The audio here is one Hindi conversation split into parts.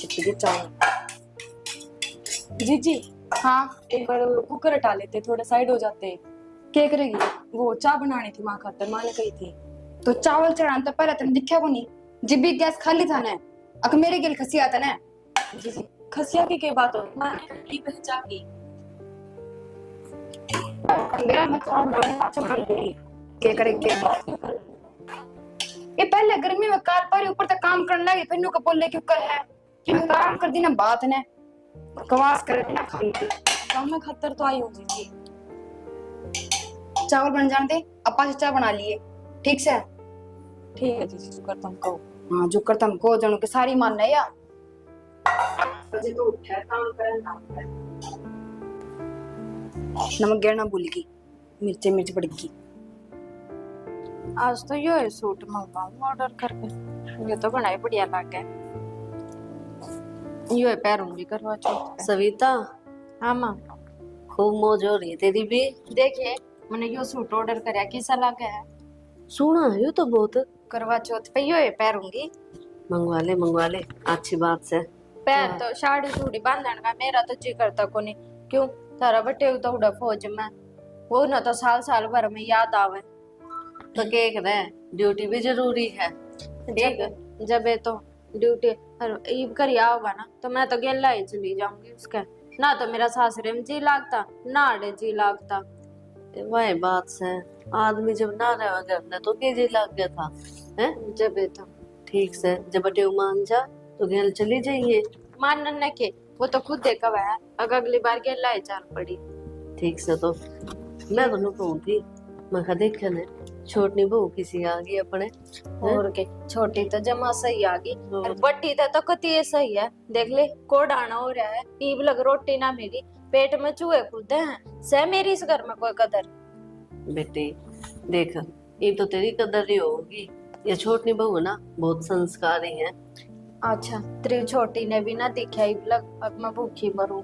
छिपके चावल। जी हाँ एक बार कुकर हटा लेते, थोड़ा साइड हो जाते। क्या करेगी? वो चाय बनानी थी माँ खातर, माँ ने कही थी। तो चावल चढ़ाना तो पहले तुमने दिखा को नहीं, जब भी गैस खाली था ना अक मेरे गिल खसी आता ना। जी खसिया की बात हो, माँ ने की पहचान की। मेरा मतलब बड़ा अच्छा बन गई। क्या करेगी? ये पहले गर्मी में कार पर ऊपर तक काम करने लगे, फिर नु को बोल ले क्यों कर है कि मैं काम कर दी ना बात ने कवास कर देना खाली। काम में खतर तो आई हूँ जी। चावल बन जाने दे, अपा से चाय बना लिए ठीक से। ठीक है जी, जो करता हूँ कहो। हाँ जो करता हमको जनों के सारी मान है या अजे तो उठा काम करे ना करे। नमक गिरना भूल गई, मिर्च मिर्च पड़ गई। आज तो यो सूट मंगवाऊं ऑर्डर करके, ये तो बड़ा ही बढ़िया लग गया। यो पहनूंगी करवा चौथ पे। सविता, हाँ माँ खूब मौज हो रही तेरी भी। देखिए मैंने यो सूट ऑर्डर कराया, कैसा लगा है? सुना है तो बहुत। करवा चौथ पे यो पहनूंगी। मंगवा ले अच्छी बात से। पैर तो साड़ी सूड़ी बांधने का मेरा तो जी करता को नहीं। क्यों थारा बटे तो उड़ा फौज में वो ना तो साल साल भर में याद आवे। तो केक रे, ड्यूटी भी जरूरी है। जब ये तो ड्यूटी ईब कर होगा ना तो मैं तो गेला ही चली जाऊंगी उसके। ना तो मेरा सासरे में जी लागता ना अड़े जी लागता। वही बात से आदमी जब ना रहे घर में तो के जी लग गया था हैं। जब ये तो ठीक से जब बटे मान जा तो घर चली जाइए। मानने के वो तो खुद देखा हुआ है, अगर अगली बार गेला ही चाल पड़ी। ठीक से तो मैं तो कहूँ थी, मैं कहा देखने छोटनी बहू किसी आ गई अपने। और के छोटी तो जमा सही आ गई और बड़ी तो कती सही है। देख ले कोड आना हो रहा है, ईब लग रोटी ना मिली, पेट में चूहे कूदे हैं। सह मेरी इस घर में कोई कदर। बेटी देख, ये तो तेरी कदर ही होगी। ये छोटनी बहू ना बहुत संस्कारी है। अच्छा तेरी छोटी ने भी ना देखा ईब लग अब मैं भूखी मरूं।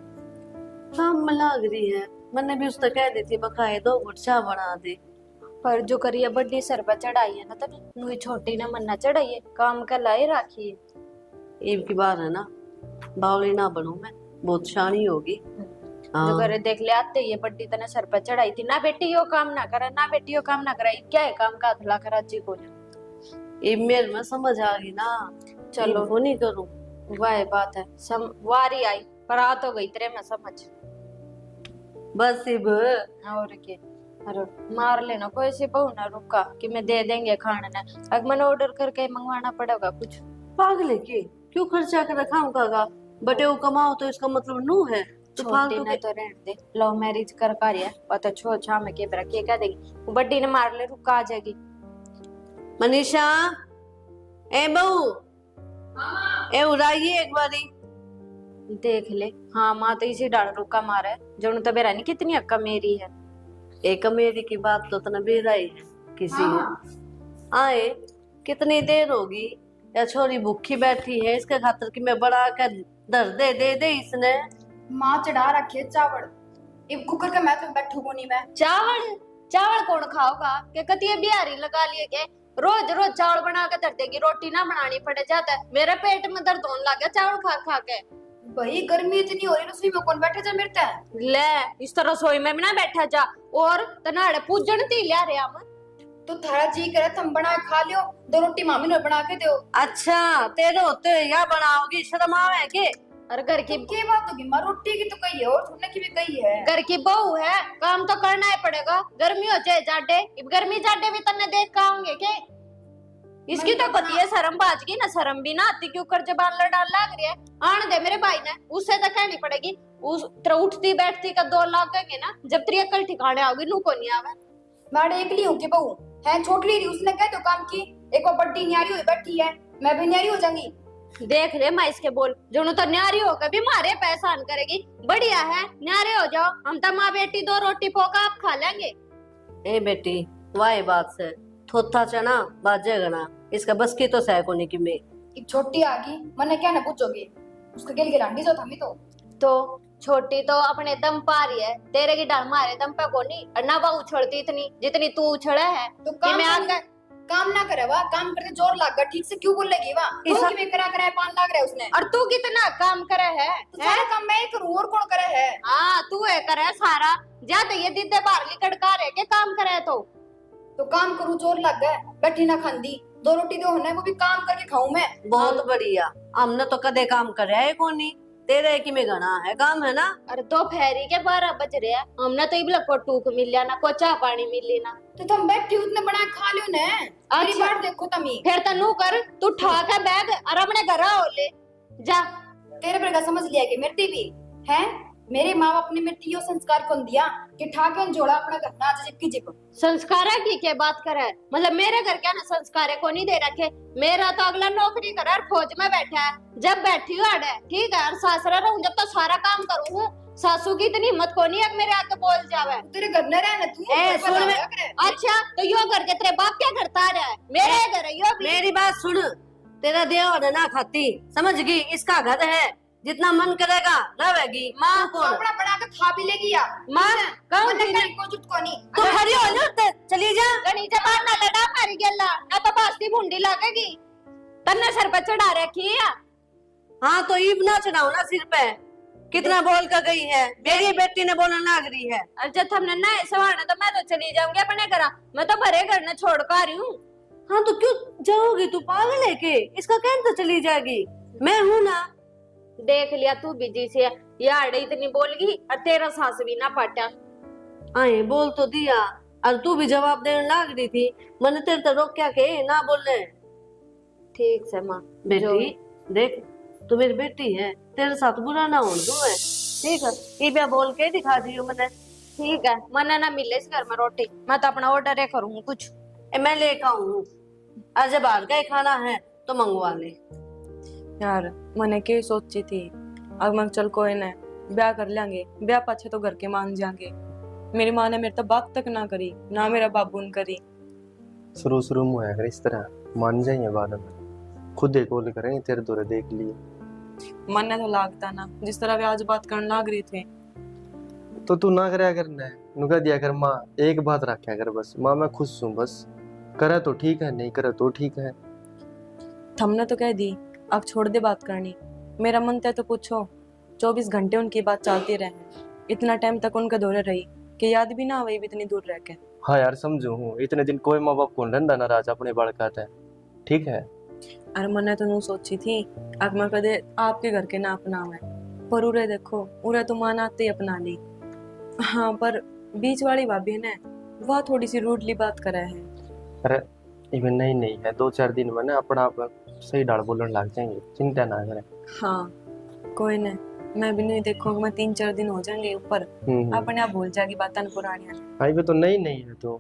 हाँ लग रही है, मैंने भी उससे कह दी थी बकाए 2 घुट चाय बना दे। पर जो करिए बड़ी सर पर चढ़ाई है ना तब मुझे छोटी ने मन्ना चढ़ाई है, काम का लाई राखी है। ईब की बात है ना, बावली ना बनू मैं, बहुत शानी होगी। जो करे देख ले आते ये बड्डी तने सर पर चढ़ाई थी ना बेटी यो काम ना करा, ना बेटी यो काम ना करा। क्या है काम का अथला करा जी को ईब मेरे में समझ आ गई ना। चलो वो नहीं करूं। वह बात है वारी आई पर आ तो गई तेरे में समझ। बस ईब और के अरे मार लेना कोई सी बहू ना रुका कि मैं दे देंगे खाने ना। अब मैंने ऑर्डर करके मंगवाना पड़ेगा कुछ। पागल है के क्यों खर्चा कर रखा हूँ बटे वो कमाओ तो इसका मतलब नू है तो छोटी ने तो रहने दे, लव मैरिज कर कार्य पता छो छा में के बरा के क्या देगी। बड्डी ने मार ले रुका आ जाएगी। मनीषा, ए बहू ए उड़ाइए एक बारी। देख ले हाँ माँ तो इसी डाल रुका मारे जो तो बेरा नहीं कितनी अक्का मेरी है। एक मेरी की बात तो तना बेराई है किसी आए कितनी देर होगी या छोरी भूखी बैठी है इसके खातर कि मैं बड़ा कर दर दे इसने। माँ चढ़ा रखे चावल, एक कुकर का मैं तो बैठू को नहीं मैं। चावल चावल कौन खाओगा के कतिये बिहारी लगा लिए के रोज रोज चावल बना के धर देगी, रोटी ना बनानी पड़े जाता है। मेरे पेट में दर्द होने लग गया चावल खा खा के। भाई गर्मी इतनी हो रही है, रसोई में कौन बैठे जा मेरे ते। ले इस तरह रसोई में भी ना बैठा जा और तनाड़े पूजन ती लिया रे हम। तो थारा जी करे तुम बना के खा लियो, 2 रोटी मामी ने बना के दो। अच्छा तेरे होते या बनाओगी, शर्म आवे के? और घर की क्या बात होगी माँ, रोटी की तो कही है और छोड़ने की भी कही है। घर की बहू है, काम तो करना ही पड़ेगा। गर्मी हो चाहे जाडे, गर्मी जाडे भी तन्ने देख का होंगे के। इसकी तो पति है शर्म बाज की ना, शर्म भी ना आती क्यों कर जबान लड़ा लाग रही है। आन दे मेरे भाई ने, उससे तो कहनी पड़ेगी। उस तरह उठती बैठती का 2 लाख देंगे ना, जब तेरी अकल ठिकाने आओगी नू को नहीं आवे। मैं एकली हूँ की बहू है, छोटी रही उसने कह दो काम की। एक और बड्डी न्यारी हुई बैठी है, मैं भी न्यारी हो जाऊंगी। देख ले मैं इसके बोल जो तो न्यारी होकर भी मारे पहचान करेगी। बढ़िया है न्यारे हो जाओ, हम तो माँ बेटी 2 रोटी पोका आप खा लेंगे। ए बेटी वाही बात से थोथा चना बाजेगा ना, इसका बस की तो सह कोनी की मैं। एक छोटी आ गई मने क्या ना पूछोगे, उसके गिल गिरांडी जो थमी तो छोटी तो अपने दम पा रही है, तेरे की डाल मारे दम पे कोनी। और ना वो उछलती इतनी जितनी तू उछले है तो कि मैं काम ना करे वाह, काम करते जोर लाग गया, ठीक से क्यों बोलेगी वाह? इसा- तो में करा करा 5 लाख रहा है उसने। और तू कितना काम करे है? तो सारा काम मैं ही करूं, और कौन करे है? हाँ तू है करे सारा, ज्यादा ये दीदे बाहर लिकड़का रहे के काम करे तो काम करूं, जोर लग गया, बैठी ना खांदी, 2 रोटी दो होना है, वो भी काम करके खाऊं मैं। बहुत बढ़िया। हमने तो कदे काम कर है कोनी, तेरे की में घना है काम, है ना? अरे दोपहरी के 12 बज रहे हैं, हमने तो इबला को टूक मिलिया ना, को चाह पानी मिली ना। तो तुम बैठी उतने बना खा लियो ने। मेरी अच्छा। बात देखो तमी, फिर तनु कर, तू ठा के बैग और अपने घर आओ ले जा। तेरे पर का समझ लिया कि मेरी भी है, मेरे माँ बाप ने मेरे यो संस्कार कौन दिया कि ठाके जोड़ा अपना घर ना जिपकी जिप। संस्कार है की क्या बात करे, मतलब मेरे घर क्या ना संस्कार है को नहीं दे रखे। मेरा तो अगला नौकरी करे और फौज में बैठा है, जब बैठी हूँ अड़े ठीक है, और सासरा रहूं जब तो सारा काम करूँ। सासू की इतनी हिम्मत को नहीं है मेरे आके बोल जावे। तेरे घर न रहना तू, ए, घर पर सुन आया करे। अच्छा तो यो करके तेरे बाप क्या करता रहा है? मेरे घर है यो भी। मेरी बात सुन, तेरा देवर है ना खाती, समझ गई? इसका घर है, जितना मन करेगा रहेगी। माँ तू कौन? कपड़ा बना के खा भी लेगी या माँ कौन मैंने थी कहीं को जुट को नहीं। तू खड़ी हो ना, चली जा। गणी जबान ना लड़ा मारी गेला ना, तो बास्ती भूंडी लगेगी। तन्ने सर पे चढ़ा रखी है। हाँ तो ईब ना चढ़ाओ ना सिर पे, कितना बोल कर गई है, मेरी बेटी ने बोलना लाग रही है। और जब हमने ना सवारना तो मैं तो चली जाऊंगी अपने घर, मैं तो भरे घर ने छोड़ कर आ रही हूँ। हाँ तो क्यों जाओगी? तू पागल है के? इसका कहने तो चली जाएगी, मैं हूँ ना। देख लिया तू बिजी से, यार इतनी बोल गई और तेरा सास भी ना पाटा। आए बोल तो दिया, और तू भी जवाब देने लाग रही थी, मैंने तेरे तो रोक क्या के ना बोलने। ठीक से माँ बेटी देख, तू मेरी बेटी है, तेरे साथ बुरा ना हो दूं है, ठीक है? ये भी बोल के दिखा दी हूँ मैंने। ठीक है, मना ना मिले इस घर में रोटी, मैं तो अपना ऑर्डर करूँ कुछ। मैं लेकर आऊँ, आज बाहर का ही खाना है तो मंगवा ले। यार मैंने क्या सोची थी, अब मैं चल कोई ना ब्याह कर लेंगे, ब्याह पाछे तो घर के मान जाएंगे। मेरी माँ ने मेरे तो बात तक ना करी, ना मेरा बाबू ने करी। शुरू में होया कर इस तरह, मान जाइए बाद में, खुद एक कॉल करेंगे, तेरे दौरे देख लिए। मन ने तो लागता ना, जिस तरह वे आज बात करने लाग रही थी। तो तू ना करया करना है, नुका दिया कर माँ, एक बात रखा कर बस, माँ मैं खुश हूँ बस, करे तो ठीक है, नहीं करे तो ठीक है। हमने तो कह दी अब छोड़ दे बात करनी, मेरा मन था तो पूछो 24 घंटे उनकी बात चलती रहे, इतना टाइम तक उनके दौरे रही कि याद भी ना वही भी इतनी दूर रह के। हाँ यार समझू हूँ, इतने दिन कोई माँ बाप को डंडा ना राज अपने बालका था, ठीक है। अरे मैंने तो नू सोची थी अब मैं कदे आपके घर के ना अपनावे, पर उरे देखो उरे तो मान आते ही अपना ली। हाँ पर बीच वाली भाभी ने वह थोड़ी सी रूडली बात करा है। अरे इवन नहीं है, 2-4 दिन में ना अपना आप सही डाल बोलने लग जाएंगे, चिंता ना करें। हाँ कोई नहीं, मैं भी नहीं देखूंगी, मैं 3-4 दिन हो जाएंगे ऊपर, अपने आप भूल जाएगी बातें पुरानी। हाँ ये तो नहीं है, तो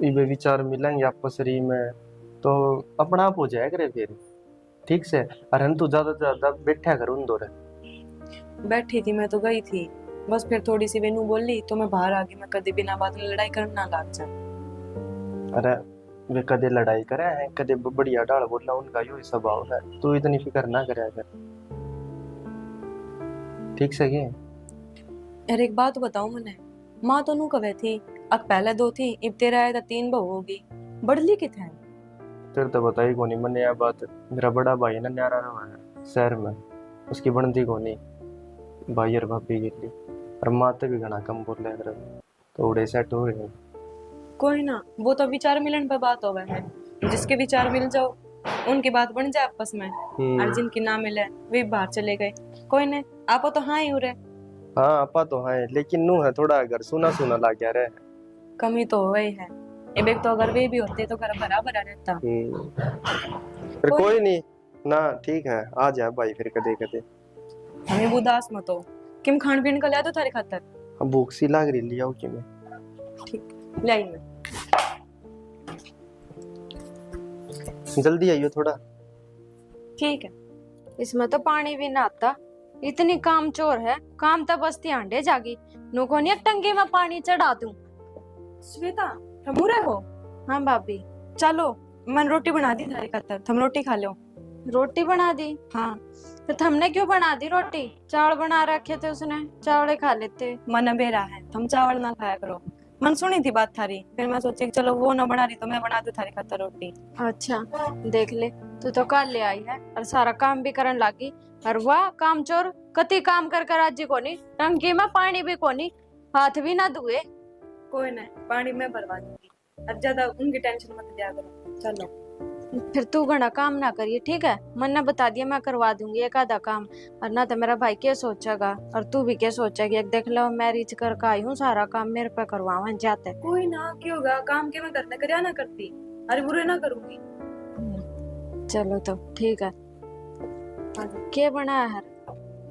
ये विचार मिलेंगे आपस में तो अपना आप हो जाए करे फिर, ठीक से। और हम तो ज्यादा से ज्यादा बैठा कर उन दौरे। बैठी थी मैं तो गई थी, बस फिर थोड़ी सी वेनू बोली तो मैं बाहर आ गई, मैं कभी बिना बात में लड़ाई करना लग जा। अरे वे कदे लड़ाई करे हैं, कदे बढ़िया डाल बोला, उनका यो स्वभाव है, तू इतनी फिक्र ना करे कर, ठीक से ये। यार एक बात बताऊं, मैंने माँ तो नू कवे थी अब पहले 2 थी, अब तेरा आया था 3 बहू होगी, बढ़ली किथे है? तेरे तो बताई को नहीं मैंने यह बात, मेरा बड़ा भाई ना न्यारा रहा है शहर में, उसकी बनती को नहीं भाई और भाभी के लिए, और माते भी घना कम बोल रहे, तो उड़े सेट हो गए। कोई ना, वो तो विचार मिलन पर बात हो है, जिसके विचार मिल जाओ उनकी बात बन जाए आपस में, और जिनकी ना मिले वे बाहर चले गए। कोई नहीं, आप तो हाँ ही हो रहे। हाँ आपा तो है, लेकिन नू है थोड़ा घर सुना सुना लग गया रे, कमी तो हो ही है। एक तो अगर वे भी होते तो घर भरा भरा रहता। फिर कोई नहीं ना, ठीक है आ जाए भाई फिर कदे कदे। हमें उदास मत हो, किम खान पीन का लिया तो थारे खातर। अब भूख सी लग रही, लिया कि मैं ठीक लाई मैं। जल्दी आइयो थोड़ा। ठीक है। इसमें तो पानी भी ना आता, इतनी काम चोर है, काम तो बस्ती आंडे जागी, नुको नहीं टंकी में पानी चढ़ा दूं। श्वेता तुम रहे हो? हाँ भाभी। चलो मैंने रोटी बना दी थारे खातर, तुम रोटी खा लो। रोटी बना दी? हाँ। तो हमने क्यों बना दी रोटी? चावल बना रखे थे उसने, चावल खा लेते। मन बेरा है, तुम चावल ना खाया करो, मन सुनी थी बात थारी, फिर मैं सोची कि चलो वो ना बना रही तो मैं बना दूं थारी खातर रोटी। अच्छा देख ले, तू तो कल ले आई है और सारा काम भी करन लागी। और वाह काम चोर, कति काम कर कर आज कोनी, टंकी में पानी भी कोनी, हाथ भी ना धुए। कोई नहीं, पानी मैं भरवा दूंगी, अब ज्यादा उनकी टेंशन मत लिया करो। चलो फिर तू घना काम ना करिए, ठीक है? मन ने बता दिया मैं करवा दूंगी एक आधा काम, और ना तो मेरा भाई क्या सोचेगा और तू भी क्या सोचेगी। एक देख लो मैरिज कर का आई हूँ, सारा काम मेरे पे करवावा जाते। कोई ना, क्यों होगा काम के मैं करने करया ना करती, अरे बुरे ना करूंगी। चलो तो ठीक है। हाँ, क्या बनाया है?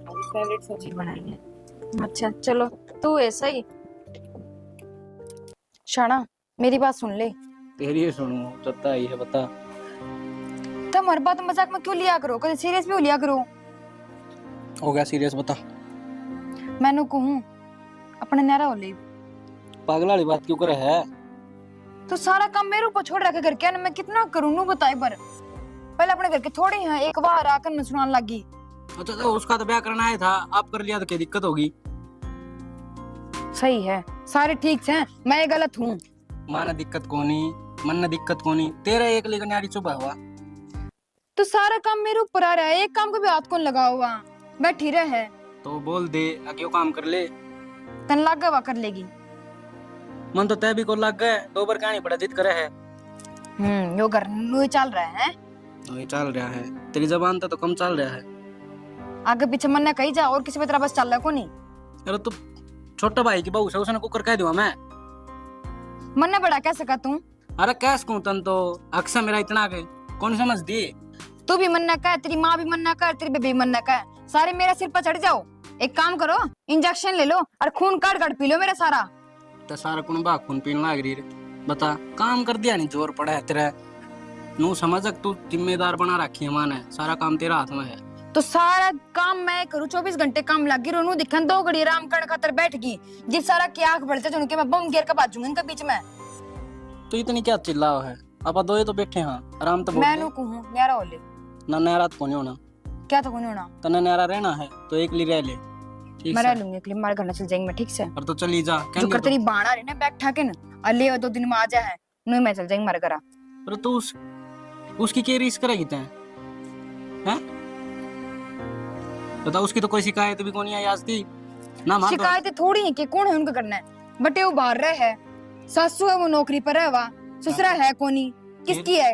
फेवरेट सब्जी बनाई है। अच्छा चलो, तू ऐसा ही। शाना मेरी बात सुन ले, तेरी ही सुनूं चलता ही है, बता। तुम हर बात मजाक में क्यों लिया करो, कभी सीरियस भी हो लिया करो। हो गया सीरियस, बता। मैंने कहूँ अपने न्यारा हो ले, पागल वाली बात क्यों करे है? तो सारा काम मेरे ऊपर छोड़ रखे घर के, मैं कितना करूँ नू बताए। पर पहले अपने घर के थोड़े हैं, एक बार आकर मैं सुनाने लगी। अच्छा तो उसका तो ब्याह करना आया था, आप कर लिया तो क्या दिक्कत होगी? सही है, सारे ठीक हैं, मैं गलत हूँ। माना दिक्कत कोनी, मन ने दिक्कत कोनी, तेरा एक लेकर न्यारी चुप हुआ। तो सारा काम मेरे ऊपर आ रहा है, एक काम को भी हाथ कौन लगा हुआ, बैठी रहे। तो बोल दे आगे काम कर ले। तन लागा हुआ कर लेगी। मन तो तय भी को लग गए, दो बार कहानी पड़ा जिद करे है। यो घर नू ही चल रहा है। तो ये चल रहा है, तेरी जबान तो कम चल रहा है। आगे पीछे मन ने कही जा, और किसी भी तरह बस चल रहा को नहीं। अरे तू छोटा भाई की बहू से उसने कुकर कह दूंगा मैं। मन ने बड़ा कह सका तू, अरे कैस कहूं तन तो अक्सर मेरा इतना के कौन समझ दी। तू भी मन न कह, तेरी माँ भी मन न कह, तेरी बेबी मन न कह, सारे मेरे सिर पर चढ़ जाओ। एक काम करो, इंजेक्शन ले लो और खून काट काट पी लो मेरा सारा। तो सारा कुनबा खून पीने लग रही रे। बता काम कर दिया नहीं, जोर पड़ा है तेरा। नू समझ तू जिम्मेदार बना रखी है माने, सारा काम तेरा हाथ में है। तो सारा काम मैं करूँ, 24 घंटे काम लगी रोनू दिखन, 2 घड़ी आराम करने खातर बैठ गई। जिस सारा की आंख बढ़ते चुन के मैं बम गिर के बाजूंगा इनके बीच में। तो इतनी क्या चिल्लाओ है, आप दो तो बैठे हैं आराम तो बोल मैं दे। नु कहूँ न्यारा हो ले, ना नहरा तो कोनी होना, क्या तो कोनी होना। तने नहरा रहना है तो एक लिए रह ले, ठीक मैं से। रह लूंगी, हमारे घर में चल जाएंगे मैं, ठीक से। और तो चली जा जो कर तेरी बाण आ रही ना बैग ठाके न, अले 2 दिन में आ जा है, नु मैं चल जाएंगे हमारे घर। पर तू उसकी क्या रीस करेगी तैं? हैं? बता, उसकी तो कोई शिकायत भी कोनी आई आज थी ना। मान शिकायतें थोड़ी है कि कौन है उनका करना है, बटे वो बाहर रहे है, सासू है वो नौकरी पर है, वा ससुरा है कोनी, किसकी है,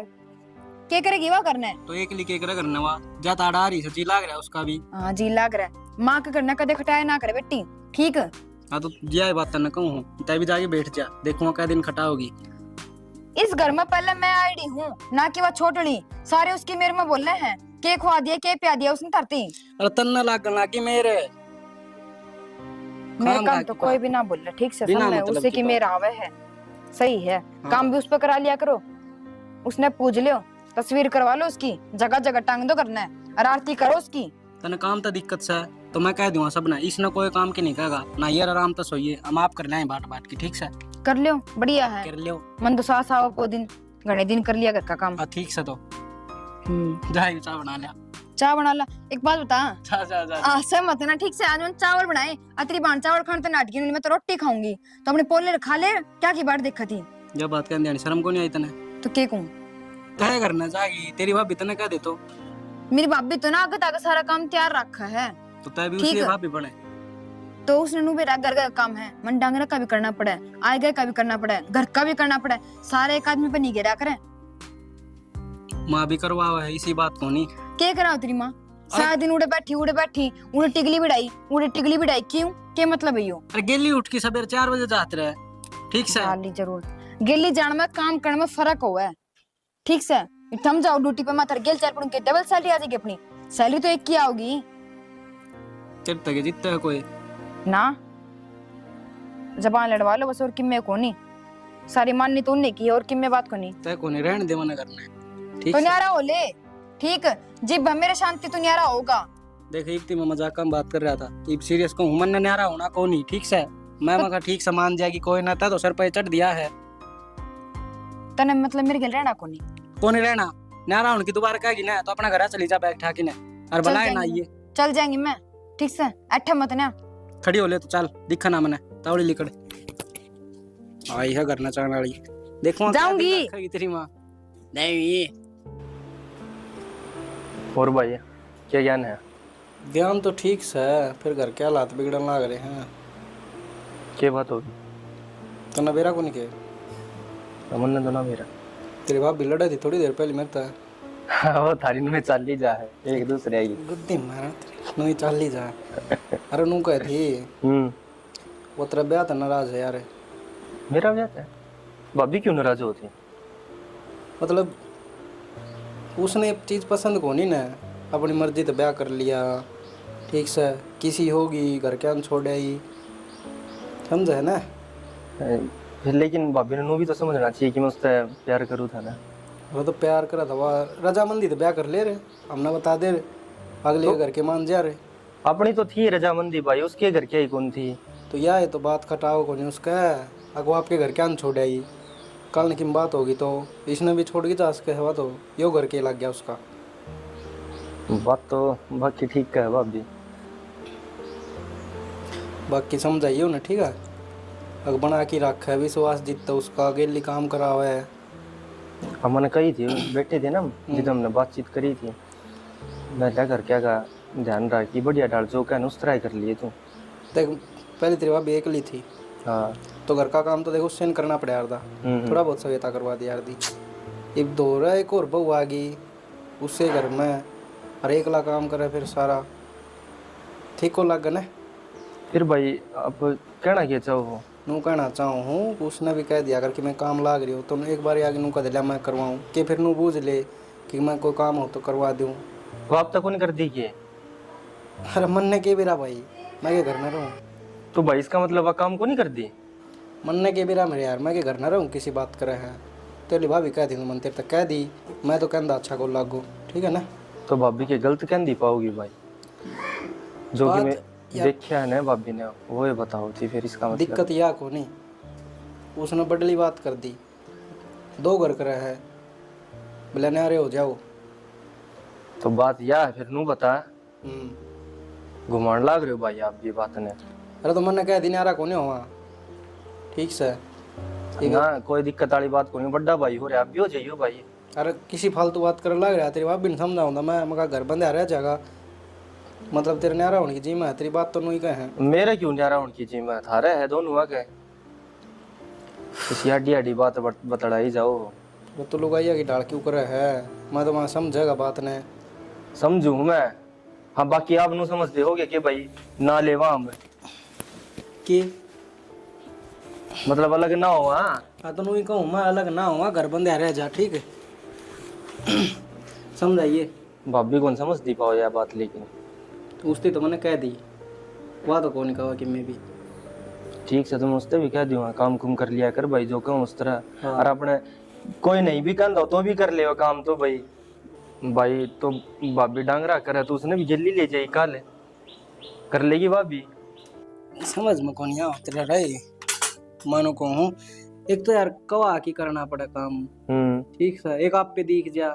क्या करेगी वह करना है। तो एक लिखे कर करना वा जाता आ रही सच्ची लाग रहा है उसका भी। हाँ जी लाग रहा है, माँ का करना कदे खटाया ना करे बेटी, ठीक। हाँ तो यह बात न कहूँ, तय भी जाके बैठ जा, देखूंगा क्या दिन खटा होगी। इस घर में पहले मैं आईडी हूँ ना कि वह छोटड़ी, सारे उसकी मेरे में बोलने हैं, के खुआ दिया के पिया दिया उसने धरती। अरे तन्ना लागन लागी मेरे मेरे काम तो कोई भी ना बोल रहा, ठीक से बिना सुन ले, मतलब उससे की की बात। मेरा आवे है, सही है। हाँ। काम भी उस पर करा लिया करो, उसने पूछ लियो, तस्वीर करवा लो उसकी, जगह जगह टांग दो करना है, और आरती करो उसकी। तने काम तो दिक्कत से है, तो मैं कह दूंगा सब ना, इसने कोई काम के नहीं कहेगा ना, यार आराम तो सोइए, हम आप कर लें बाट बाट की, ठीक से कर लियो, बढ़िया है। कर लियो। मन तो सास आओ को दिन घने दिन कर लिया घर का काम। हाँ ठीक से, तो जाए चाय बना लिया। चाय बना ला, एक बात बता, जा जा जा सहमत है ना, ठीक से। आज मैंने चावल बनाए, अतरी बाण चावल खाने तो नाटकी नहीं, मैं तो रोटी खाऊंगी, तो अपने पोले खा ले, क्या की बात देखा थी। जब बात करने आनी शर्म को नहीं आई तने, तो के कहूं, तय करना जाएगी तेरी भाभी तने कह दे तो मेरी भाभी तो ना आगे तक सारा काम तैयार रखा है, तय भी ठीक उसकी है। भाभी बने। तो उसने नु मेरा घर का काम है, मन डांगरा का भी करना पड़ा है, आए गए का भी करना पड़ा है, घर का भी करना पड़ा है, सारे एक आदमी पे नहीं गिरा करे। माँ भी करवा है इसी बात को नहीं। क्या करा तेरी माँ, सारा दिन उड़े बैठी उड़े टिगली बिड़ाई, क्यों, क्या मतलब है यो। अरे गेली उठ के सवेरे 4 बजे जाते रहे, ठीक से। गाली जरूर, गेली जान में काम करने में फर्क हुआ है, ठीक से। थम जाओ ड्यूटी पे, मैं गेल 4 पढ़ के डबल सैलरी आ जाएगी, अपनी सैलरी तो एक की आओगी तेरे तक जितते है कोई ना। जबान लड़वा लो बस, और किम्मे को नहीं, सारी माननी तो उन्हें की है, और किम्मे बात को नहीं। तय को नहीं रहने दे मना करना, ठीक तो से। न्यारा हो ले, ठीक, जिब मेरे शांति तो न्यारा होगा। देख इतनी मैं मजाक में बात कर रहा था, इब सीरियस को मन ने न्यारा होना को नहीं, ठीक से। मैं मगर ठीक से मान जाएगी कोई ना था तो सर पे चढ़ दिया है, तने मतलब मेरे गल रहना को नहीं, को नहीं रहना। न्यारा होने की दोबारा कहेगी ना तो अपना घर चली जा बैग ठाकी ने, और चल बनाए ना जाएंगे। ये चल जाएंगी मैं, ठीक से, अट्ठा मत ना। खड़ी हो ले तो चल, दिखा ना मने तावड़ी लिकड़ आई है करना चाहने वाली। देखो जाऊंगी। तेरी माँ नहीं। और भाई क्या ज्ञान है? ध्यान तो ठीक से है, फिर घर के हालात बिगड़न लग रहे हैं। क्या बात होगी? तो नबेरा को नहीं के तमन्ना तो ना मेरा। तेरे बाप भी लड़ा थी थोड़ी देर पहले मेरे तो। वो थारी में चाल ही जा है एक दूसरे की। गुद्दी मारा नू ही चाल ही जा। अरे नू कह थी वो तेरा ब्याह तो नाराज है यार। मेरा ब्याह है? भाभी क्यों नाराज होती? मतलब उसने एक चीज पसंद को नहीं ना, अपनी मर्जी तो ब्याह कर लिया, ठीक से किसी होगी घर के अन छोड़ आई, समझे है ना। फिर लेकिन भाभी ने भी तो समझना चाहिए कि मैं उससे प्यार करूँ था ना। वो तो प्यार करा था, वह रजामंदी तो ब्याह कर ले रहे, हमने बता दे रहे, अगले तो? घर के मान जा रहे। अपनी तो थी रजामंदी भाई, उसके घर की ही कौन थी? तो यह है तो बात खटाओ को नहीं उसका, अगो आपके घर के अन छोड़ आई, कल की बात होगी तो इसने भी छोड़ के जा सके हवा तो यो घर के लग गया उसका। बात तो बाकी ठीक है भाभी। बाकी समझाइयो ना, ठीक है। अग बना के रखा है विश्वास जीतता उसका, अकेली काम करा हुआ है। हमने कही थी, बैठे थे ना जिद हमने बातचीत करी थी, मैं क्या कर क्या का ध्यान रहा कि बढ़िया डाल जो क्या उस तरह कर लिए तू। देख पहले तेरी भाभी अकेली थी, हाँ तो घर का काम तो देखो उससे नहीं करना पड़ा यार था, थोड़ा बहुत सहायता करवा दी यार दी। अब दो रहा एक और बहू आ गई उससे घर में, हर एक ला काम करे फिर सारा ठीक को लग ना। फिर भाई अब कहना क्या चाहो? नू कहना चाहूँ हूँ, उसने भी कह दिया अगर कि मैं काम लाग रही हूँ तो एक बार आगे नू कह दिया मैं करवाऊँ कि फिर नू बूझ ले कि मैं कोई काम हो तो करवा दूँ। वो आप तक नहीं कर दी कि? अरे मन ने के बिरा भाई, मैं के घर न रहूँ? तो भाई इसका मतलब वो काम को नहीं कर दी? मन ने के बिरा मेरे यार, मैं के घर न रहूँ किसी बात करे है। तेरी भाभी कह दी मन तेरे तक कह दी, मैं तो कहता अच्छा को लागू, ठीक है ना। तो भाभी के गलत कह दी पाओगी भाई? जो कि मैं देखा है ना भाभी ने, वो ये बताओ थी फिर इसका मतलब। दिक्कत या को नहीं, उसने बडली बात कर दी, दो घर करे है, बोले नारे हो जाओ। तो बात यह है फिर नू बता, घुमाण लाग रहे हो भाई आप ये बात ने। अरे तो मन ने कह दी नारा को नहीं हुआ, ठीक से ना कोई दिक्कत वाली बात को नहीं, बड़ा भाई हो रहा आप भी हो जाइयो भाई। अरे किसी फालतू बात कर लग रहा तेरी बात भी नहीं समझाऊंगा मैं, मगर घर बंद आ रहा जाएगा, मतलब तेरे न्यारा होने की जी में तेरी बात तो नहीं कहे। मेरा क्यों न्यारा होने की जी में थारे है दोनों आ गए, किसी हड्डी हड्डी बात बतड़ाई जाओ। वो तो लुगाइया की डाल क्यों करे है, मैं तो वहाँ समझेगा बात ने। समझू मैं, हाँ बाकी आप नु समझते होगे कि भाई ना ले वहां कि मतलब अलग ना हो। हाँ तो नहीं कहूँ मैं अलग ना हुआ, घर बंद आ रहा जा, ठीक है। समझाइए भाभी कौन समझती पाओ यह बात, लेकिन उसने तो मैंने कह दी, वह तो कौन कहा कि मैं भी ठीक से तुम उससे भी कह दूंगा काम कुम कर लिया कर भाई जो कहूँ उस तरह। हाँ। और अपने कोई नहीं भी कहता तो भी कर ले वो काम, तो भाई भाई तो भाभी डांगरा करे तो उसने भी जल्दी ले जाए कल कर लेगी भाभी। समझ में कौन यहाँ तेरा रहे मानो को हूँ, एक तो यार कवा की करना पड़ा काम, ठीक है। एक आप पे दिख जा,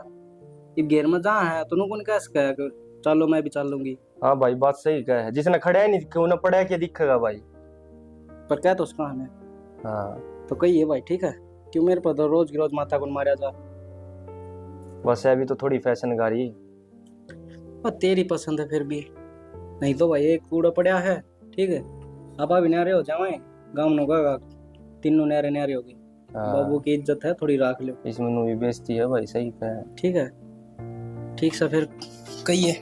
ये घेर में जहाँ है तो कौन कैसे कहे चलो मैं भी चल लूंगी। हाँ भाई बात सही कह है, जिसने खड़ा है नहीं क्यों ना पड़ा क्या दिखेगा भाई, पर क्या तो उसका हमें। हाँ तो कही है भाई, ठीक है, क्यों मेरे पर तो रोज की रोज माथा को मारा जा। बस अभी तो थोड़ी फैशन गारी पर तेरी पसंद है फिर भी, नहीं तो भाई एक कूड़ा पड़ा है, ठीक है। आप अभी न्यारे हो जाए, गाँव नो का तीनों न्यारे न्यारे होगी, बाबू की इज्जत है थोड़ी राख लो। इसमें भी बेइज्जती है भाई, सही कह है। ठीक है, ठीक से फिर कहिए।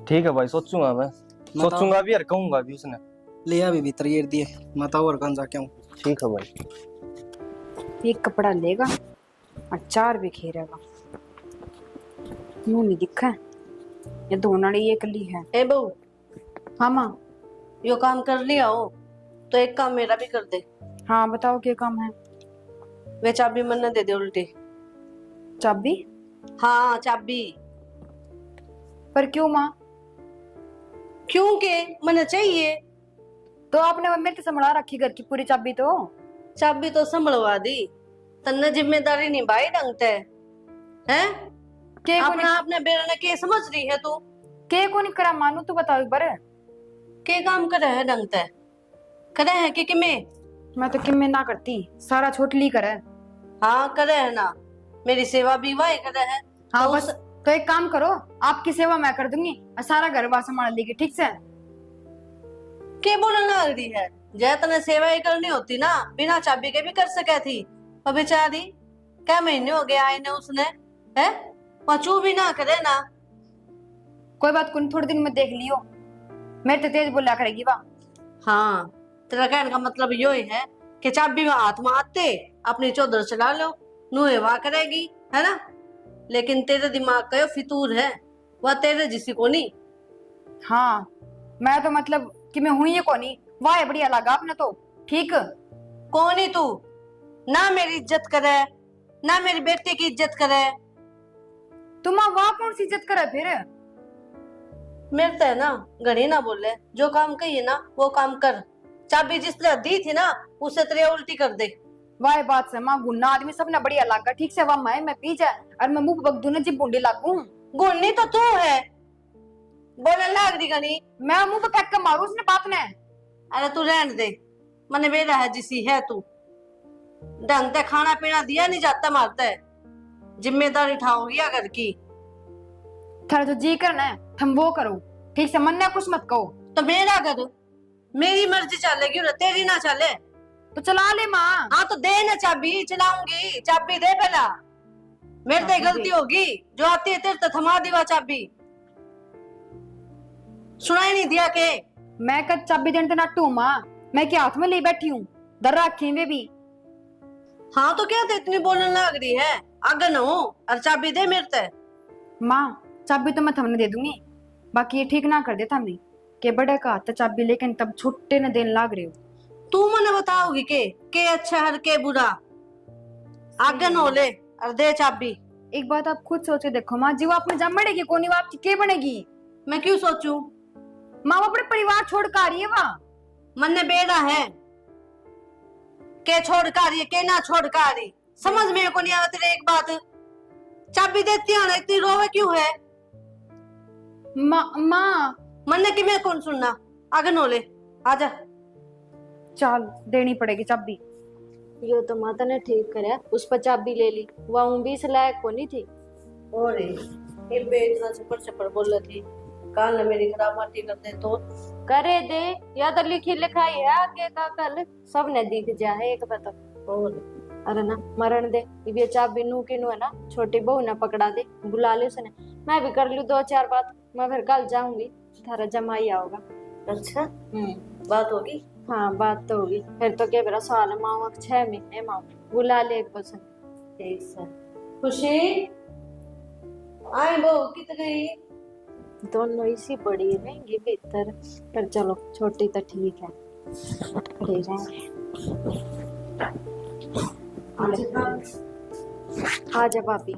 ठीक है भाई सोचूंगा मैं, सोचूंगा भी और कहूंगा भी उसने। ले आ भी भीतर ये दिए माता और कान जाके आऊं। ठीक है भाई। एक कपड़ा लेगा और चार भी खेरेगा, मुंह नहीं दिखा है, ये धोनाड़ी एक ली है। ए बहू, हाँ माँ। यो काम कर लिया हो तो एक काम मेरा भी कर दे। हाँ बताओ क्या काम है? वे चाबी मन दे दे उल्टी। चाबी? हाँ चाबी। पर क्यों माँ? क्यों के मन चाहिए? तो आपने मेरे से संभला रखी घर की पूरी चाबी तो। चाबी तो संभलवा दी, तन्ने जिम्मेदारी निभाई ढंग ते हैं। के को अपना अपने बेरा ने के समझ रही है तू? के को नहीं करा मानू तो बताओ एक बार। के काम करे है ढंग ते करे है कि मैं मैं तो किम में ना करती, सारा छोटली करे। हाँ करे है ना, मेरी सेवा भी वही करे है। हाँ तो बस, तो एक काम करो, आपकी सेवा मैं कर दूंगी और सारा घर बार संभाल लेगी, ठीक से। के बोलने लग रही है, जय तने सेवा ही करनी होती ना, बिना चाबी के भी कर सके थी। और बेचारी क्या महीने हो गए आई ने उसने, है वहाँ चू भी ना करे ना। कोई बात कुन, थोड़े दिन में देख लियो, मेरे तो तेज बोला करेगी वाह। हाँ तेरा कहने का मतलब यो ही है कि चाबी में हाथ में आते अपनी चौधर चला लो, नुहे वाह करेगी, है ना। लेकिन तेरे दिमाग का यो फितूर है, वह तेरे जिसी को नहीं। हाँ मैं तो मतलब कि मैं हुई है कौनी, वाह है बढ़िया लगा आपने तो, ठीक। कौन ही तू, ना मेरी इज्जत करे ना मेरी बेटी की इज्जत करे। तुम वाह कौन सी इज्जत करे फिर। मेरे तो है ना घड़ी ना बोले, जो काम कहिए ना वो काम कर। चाबी जिस तरह दी थी ना उसे तेरे उल्टी कर दे। वाह बात से माँ गुन्ना आदमी सबने बढ़िया लगा, ठीक से वाह मैं पी जाए और मैं मुंह बक दूं जी बूंदी लागू। गुन्नी तो तू है, बोलने लाग रही घनी। मैं मुंह पे फेंक के मारू उसने बात ने। अरे तू रहने दे, मने बेरा है जिसी है तू। ढंग से खाना पीना दिया नहीं जाता मारता है, जिम्मेदारी उठाओगी घर की। थारे तो जी करना है तुम वो करो, ठीक से, मन ने कुछ मत कहो। तो मेरा घर मेरी मर्जी चलेगी और तेरी ना चले तो चला ले माँ। हाँ तो दे ना चाबी, चलाऊंगी। चाबी दे पहला, मेरे से गलती होगी, जो आती है तेरे तो थमा दीवा चाबी। सुनाई नहीं दिया के मैं कद चाबी देने नाटू माँ, मैं क्या हाथ में ले बैठी हूँ, डर रखी वे भी। हाँ तो क्या ते इतनी बोलने लग रही है, आगे न हो और चाबी दे मेरे से। माँ चाबी तो मैं थमने दे दूंगी, बाकी ये ठीक ना कर देता मैं के बड़े का हाथ चाबी लेकिन तब छुट्टे न देने लाग रहे हो। तू मने बताओगी के अच्छा हर के बुरा, आगे न हो ले और दे चाबी। एक बात आप खुद सोच के देखो माँ, जी वो आपने जब मरेगी कोनी वो आपकी के बनेगी। मैं क्यों सोचूं, माँ वो अपने परिवार छोड़ कर आ रही है वहाँ। मन ने बेड़ा है के छोड़ कर आ रही है के ना छोड़ कर आ रही, समझ में को नहीं आया तेरे एक बात। चाबी देती है ना, इतनी रोवे क्यों है। माँ मन ने कि मैं कौन सुनना, आगे न हो ले, आजा। चल देनी पड़ेगी चाबी। यो तो माता ने ठीक करे, उस पर चाबी ले ली, वह भी इस लायक को नहीं थी। और ये इतना चपर चपर बोल रही थी, काल ने मेरी खराब माटी कर दे तो करे दे, या तो लिखी लिखाई है आगे का कल सब ने दिख जाए एक बता। और अरे ना मरण दे, ये चाबी नू की नू है ना, छोटी बहू ने पकड़ा दे, बुला ले उसने। मैं भी कर लू 2-4 बात, मैं फिर कल जाऊंगी, थारा जमाई आओगा। अच्छा बात होगी। हाँ बात तो होगी, फिर तो क्या मेरा साल माँ 6 महीने माँ बुला ले एक बसन। ठीक है खुशी आए बहू कित गई। दोनों इसी बड़ी रहेंगी भीतर, पर चलो छोटी तो ठीक है, ले जाएंगे। आजा भाभी,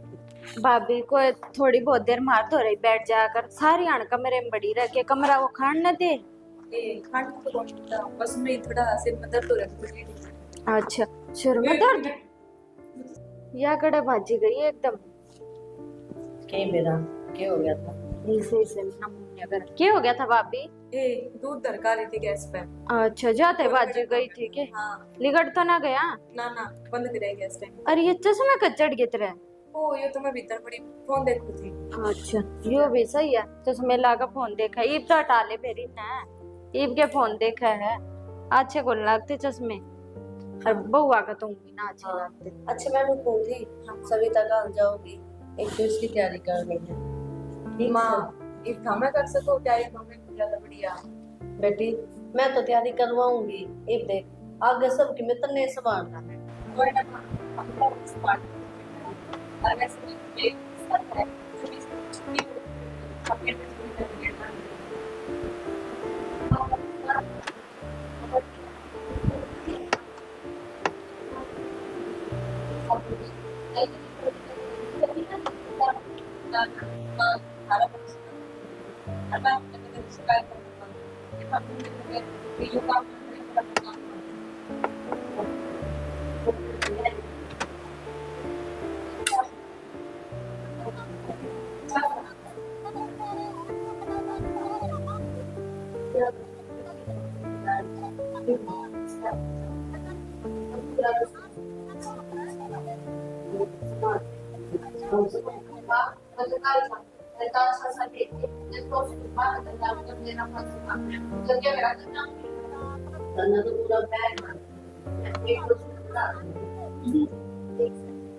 भाभी को थोड़ी बहुत देर मार तो रही, बैठ जाकर सारी आण कमरे में बड़ी रह के कमरा वो खान न दे। खाना तो कौन खाता, बस मैं थोड़ा सिर में दर्द हो रहा है। अच्छा सिर में दर्द, या कड़ा भाजी गई एकदम। के मेरा क्या हो गया था, इसे नमूनिया कर क्या हो गया था भाभी। दूध दरका रही थी गैस पे। अच्छा जाते भाजी गई थी के, हाँ लिगड़ तो ना गया। ना बंद करे गैस टाइम। अरे ये चश्मा का चढ़ गया तेरे। ओ ये तो मैं भीतर पड़ी फोन देखू थी। अच्छा यो भी सही है, चश्मे लागा फोन देखा, ईब तो हटा ले फेरी ना, ईब के फोन देखा है, अच्छे को लगते चश्मे, और बउआ का तुम भी ना अच्छे लगते। अच्छा मैं रुकूं थी, सविता गांव जाओगी, एक तो इसकी तैयारी करनी है। ठीक माँ एक काम कर सको क्या, ये मम्मी ज्यादा बढ़िया। बेटी मैं तो तैयारी करवाऊंगी, एक देख आगे सबकी मैं तन्ने संभालना है। कोई ना हम लोग स्मार्ट और वैसे भी एक साथ है जो भी छुट्टी अपने तन्ना तो पूरा बैग मार एक कुछ बता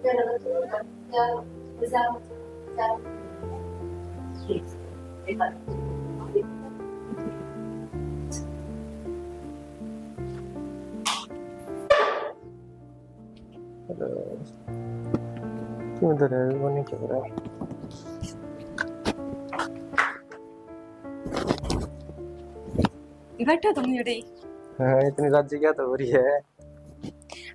तेरा तो यार एक बार क्यों इधर है वो नहीं चल रहा है। बैठो तुम यूं ही। हाँ, इतनी राज्य क्या तो हो रही है।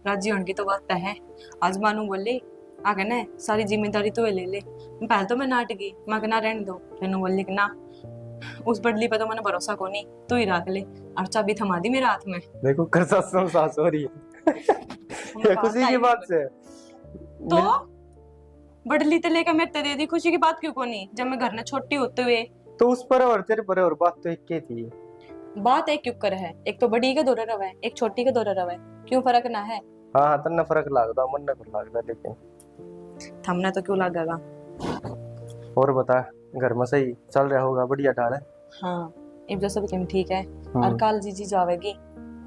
राजी होने की तो बात है। आज मानू बोली आगे ना सारी जिम्मेदारी तो ले ले। पहले तो मैं नाट गई, मैं कहना रहने दो, फिर बोली कि ना उस बदली पे तो मैंने भरोसा को नहीं, तू ही रख ले। और चाबी थमा दी मेरे हाथ में। देखो कर सास हो रही है। ये खुशी की बात से तो बदली तो लेकर मेरे ते दे दी, खुशी की बात क्यों को नहीं? जब मैं घर में छोटी होते हुए तो उस पर और तेरे पर और बात तो एक ही थी। बात एक क्यों कर है, एक तो बड़ी के दौरे रवा है, एक छोटी के दौरे रवा है, क्यों फर्क ना है? हाँ हाँ तन्ना फर्क लगता मन ना लगता लेकिन थमना तो क्यों लगेगा। और बता घर में सही चल रहा होगा, बढ़िया डाल है। हाँ अब जो सब तुम ठीक है। और कल जीजी जावेगी।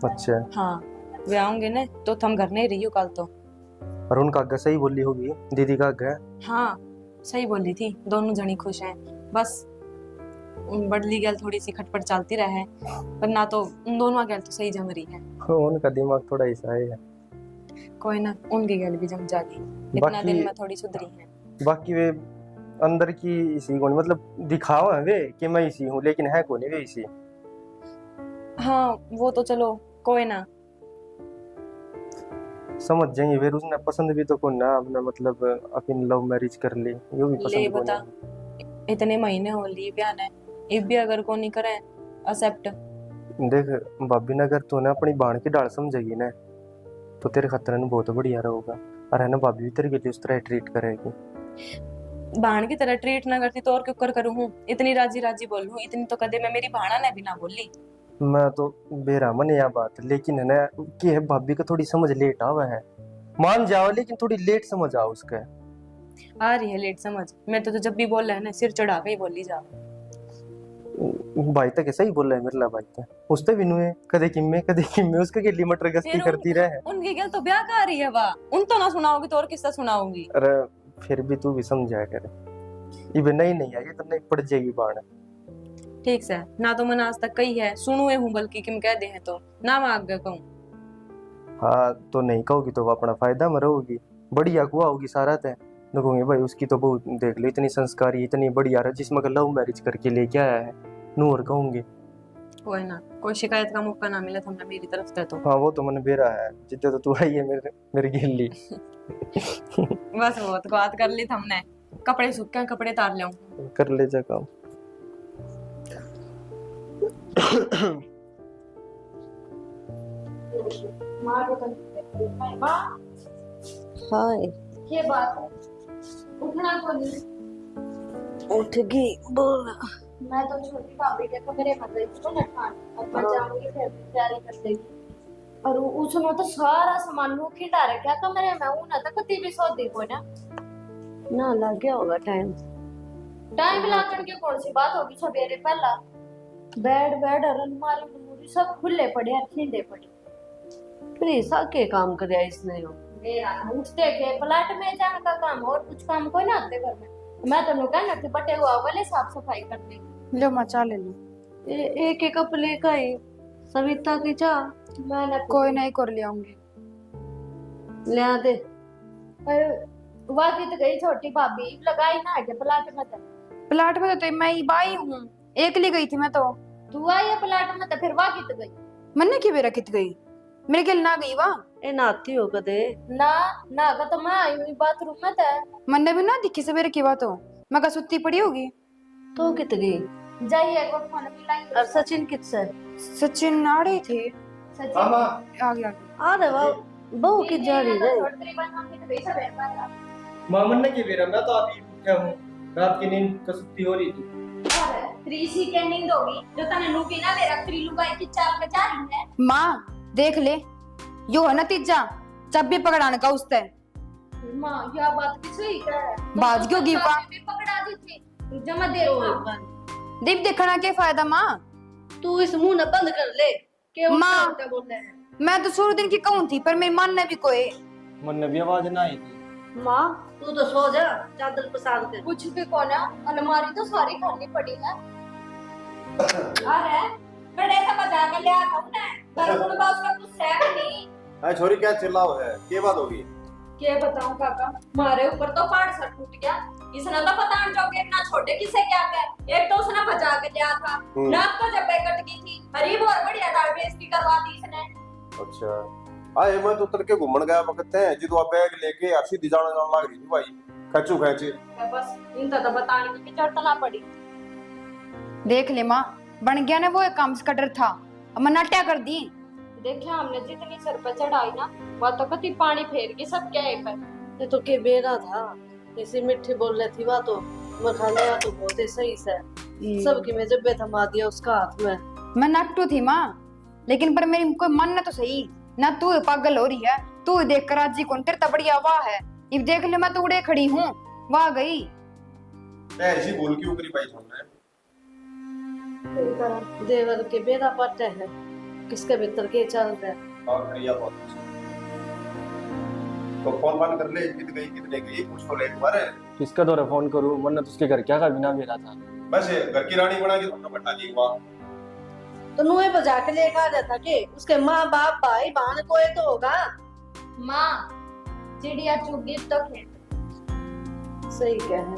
अच्छा हाँ वे आऊंगे ना तो तुम घर नहीं रही हो कल तो। और उनका आगे सही बोली होगी दीदी का आगे। हाँ सही बोली थी, दोनों जनी खुश हैं। बस बदली गैल थोड़ी सी खटपट चलती रहे, पर ना तो उन दोनों गैल तो सही जम रही है। उनका दिमाग थोड़ा ऐसा है। कोई ना उनकी गैल भी जम जागी, इतना दिन में थोड़ी सुधरी है। बाकी वे अंदर की इसी को मतलब दिखाओ है वे कि मैं इसी हूँ, लेकिन है कौन वे इसी। हाँ वो तो चलो कोई ना समझ जाएंगे फिर। उसने पसंद भी तो कौन ना अपना मतलब अपनी लव मैरिज कर ली, ये भी ले पसंद कौन बता। है। इतने महीने हो लिए ब्याह ने, इब भी अगर को नहीं करे एक्सेप्ट। देख भाभी ने अगर तूने अपनी बाण की डाल समझेगी ना तो तेरे खतरे में बहुत बढ़िया रहेगा। और है ना भाभी भी तेरे के लिए उस तरह ट्रीट करेगी। बाण की तरह ट्रीट ना करती तो और क्यों कर करूँ? इतनी राजी राजी बोल हूँ, इतनी तो कदे मैं मेरी भाणा ने भी ना बोली। मैं तो बेरामन है यह बात, लेकिन है ना कि है भाभी को थोड़ी समझ लेट आवा है। मान जाओ लेकिन थोड़ी लेट समझ आओ उसका। आ रही है लेट समझ। मैं तो जब भी बोल रहा है ना सिर चढ़ा के ही बोली जा। भाई तक ऐसा ही बोल रहा है मेरा भाई तक उसते भी नुए कदे किम में उसके के लिए मटर गश्ती करती रहे। उनकी गल तो ब्याह का रही है वाह, उन तो ना सुनाओगी तो और किससे सुनाऊंगी? अरे फिर भी तू भी समझाया करे, ये नहीं आई तो नहीं पड़ जाएगी बाण। ठीक से ना तो मैंने आज तक कही है सुनुए हूँ, बल्कि किम कह दे है तो ना मैं आगे कहूँ। हाँ तो नहीं कहोगी तो वो अपना फायदा में रहोगी, बढ़िया हुआ होगी सारा तय। देखोगे भाई उसकी तो बहुत देख लो इतनी संस्कारी इतनी बढ़िया है, जिसमें लव मैरिज करके लेके आया है नूर कहूंगी। कोई ना कोई शिकायत का मौका ना मिले तो मेरी तरफ से तो। हाँ वो तो मैंने बेरा है जितने तो तू आई है मेरे गिल्ली। बस बहुत बात कर ली हमने, कपड़े सूख के कपड़े तार ले कर ले जा काम। हाय ये बात है, उठना को नहीं। उठ गई बोल। मैं तो छोटी भाभी के कमरे में गई थी ना खान, अब मैं जाऊंगी फिर तैयारी कर लेगी। और उसने तो सारा सामान मुंह खिंडा रखा कमरे में, वो ना तो कति भी सौदी को ना लग गया होगा टाइम। टाइम लागण की कौन सी बात होगी? सवेरे पहला बेड और अलमारी सब खुले पड़े हैं, खिंडे पड़े। फिर ऐसा के काम करे इसने यो? मेरा उठते के प्लाट में जाने का काम, और कुछ काम कोई ना आते घर में। मैं तो कहना कि बटे हुआ वाले साफ सफाई कर दे। लो मचा ले लो। एक एक कप लेकर आई सविता की चाह मैंने कोई नहीं कर लियाऊंगी। ले आ दे। वाकी तो गई छोटी भाभी लगाई ना आगे प्लाट में तो। प्लाट में तो मैं ही बाई हूँ, एकली गई थी मैं तो। तू आई है प्लाट में तो फिर वाकी तो गई। मन्ने की बेरा कित गई, मेरे गिल ना गई वाह। ए नाती हो कदे ना ना का तो मैं आई हुई बाथरूम में तो। मन्ने भी ना दिखी सवेरे की बात हो, मैं का सुत्ती पड़ी होगी। तो कित गई? जाइए एक बार फोन मिलाई। और सचिन कित से? सचिन आ रहे थे। सचिन आ गया। आ रे वाह बहू की जा रही है। तकरीबन हम की तो वैसा बैठ पाया। मामन ने की बेरा मैं तो अभी उठा हूँ, रात की नींद कसुत्ती हो रही थी। अरे त्रिसी के नींद होगी जो तने लूटी ना दे रख त्रिलुगाई की चाल के जा रही है। माँ देख ले, यो है नतीजा, चाबी पकड़ाने का उससे माँ यह बात की सही है। बाज क्यों गिवा भी पकड़ा दी थी जमा दे दीप देखना क्या फायदा माँ तू इस मुंह न बंद कर ले के माँ। उल्टा बोल रहे हैं। मैं तो शुरू दिन की कहूँ थी पर मेरी मन ने भी कोई मन ने भी आवाज ना आई थी। माँ तू तो सो जा, चादर पसार के। कुछ भी कोना अलमारी तो सारी खाली पड़ी है। अरे बड़े तो बजा के लिया था ना पर कुल बात का कुछ है नहीं। अरे छोरी क्या चिल्लाओ है, क्या बात होगी? क्या बताऊं काका, मारे ऊपर तो पहाड़ सा टूट गया। इसने तो पता नहीं जो ना छोटे किसे क्या कह, एक तो उसने बचा के लिया था, नाक तो जब कट गई थी, हरी और बढ़िया दाल बेइज्जती करवा दी इसने। अच्छा आए मैं तो तड़के घूमन गया वक्त है जी, तो आप बैग लेके अस्सी दी जाने लग रही थी भाई, खचू खैचे बस इनका तो बताने की चढ़तना पड़ी। देख ले माँ बन गया ना वो एक काम से कटर था अब मैं नट्या कर दी। देखिए हमने जितनी सर पे चढ़ाई ना वह तो कति पानी फेर गई सब क्या है पर। ये तो के बेरा था, ऐसी मिठी बोल रही थी वह तो मैं खाने तो बहुत ही सही से सबकी मैं जब थमा दिया उसका हाथ में। मैं नट्टू थी माँ लेकिन पर मेरी कोई मन न तो सही ना तू पागल हो रही है। तू देख कर आज जी कौन तेरे बढ़िया वाह है ये देख ले मैं तो उड़े खड़ी हूँ वाह गई ऐसी बोल की ऊपरी पाई छोड़ना है। देवर के बेरा पट्टे है, किसके भीतर के चल रहे और बढ़िया बहुत अच्छा। तो फोन बंद कर ले, कितने गई कुछ तो ले तुम्हारे। किसका दौरा फोन करूं, वरना तो उसके घर क्या का बिना मेरा था। बस ये घर की रानी बना के तुमने बटा दी वहाँ। तो नुए बजा के लेकर आ जाता के उसके माँ बाप भाई बहन कोई तो होगा। माँ चिड़िया चुग गई तो खेत सही कह है।